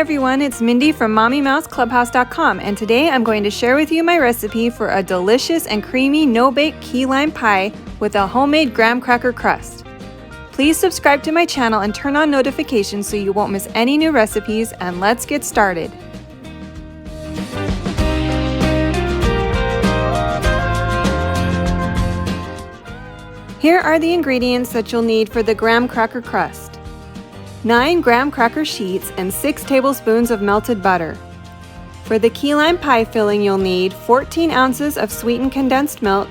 everyone, it's Mindy from MommyMouseClubhouse.com, and today I'm going to share with you my recipe for a delicious and creamy no-bake key lime pie with a homemade graham cracker crust. Please subscribe to my channel and turn on notifications so you won't miss any new recipes, and let's get started. Here are the ingredients that you'll need for the graham cracker crust. 9 graham cracker sheets and 6 tablespoons of melted butter. For the key lime pie filling, you'll need 14 ounces of sweetened condensed milk,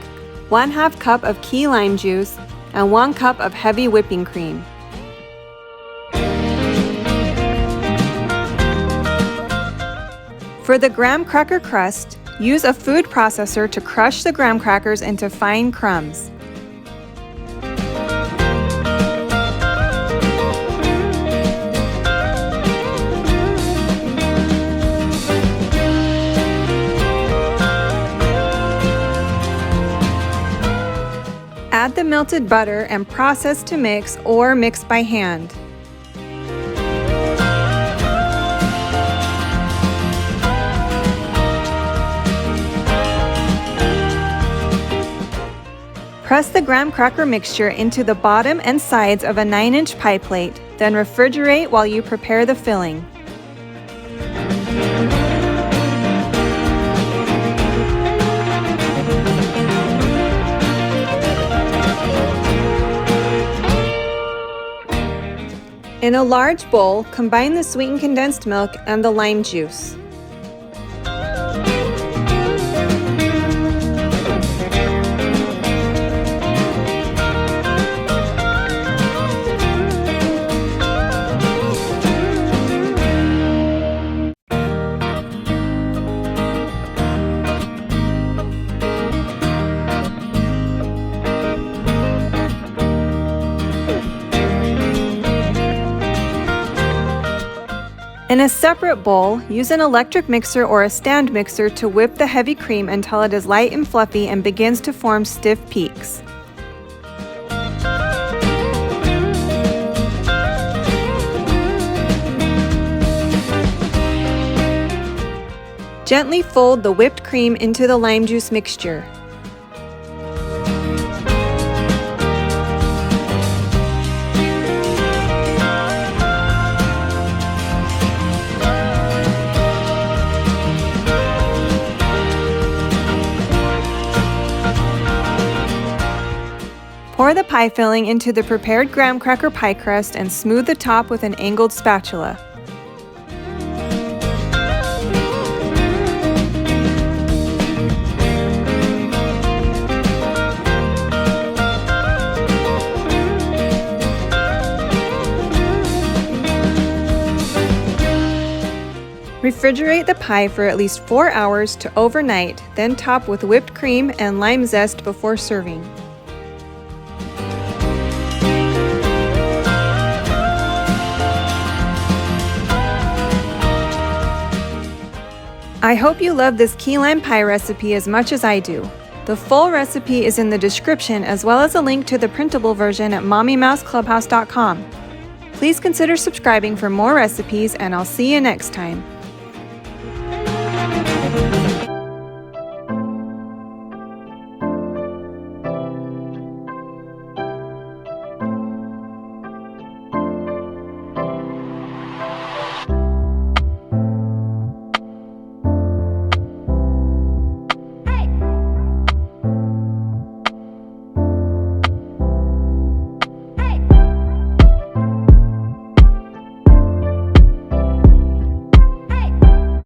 1/2 cup of key lime juice, and 1 cup of heavy whipping cream. For the graham cracker crust, use a food processor to crush the graham crackers into fine crumbs. Add the melted butter and process to mix or mix by hand. Press the graham cracker mixture into the bottom and sides of a 9-inch pie plate, then refrigerate while you prepare the filling. In a large bowl, combine the sweetened condensed milk and the lime juice. In a separate bowl, use an electric mixer or a stand mixer to whip the heavy cream until it is light and fluffy and begins to form stiff peaks. Gently fold the whipped cream into the lime juice mixture. Pour the pie filling into the prepared graham cracker pie crust and smooth the top with an angled spatula. Refrigerate the pie for at least 4 hours to overnight, then top with whipped cream and lime zest before serving. I hope you love this key lime pie recipe as much as I do. The full recipe is in the description, as well as a link to the printable version at MommyMouseClubhouse.com. Please consider subscribing for more recipes, and I'll see you next time.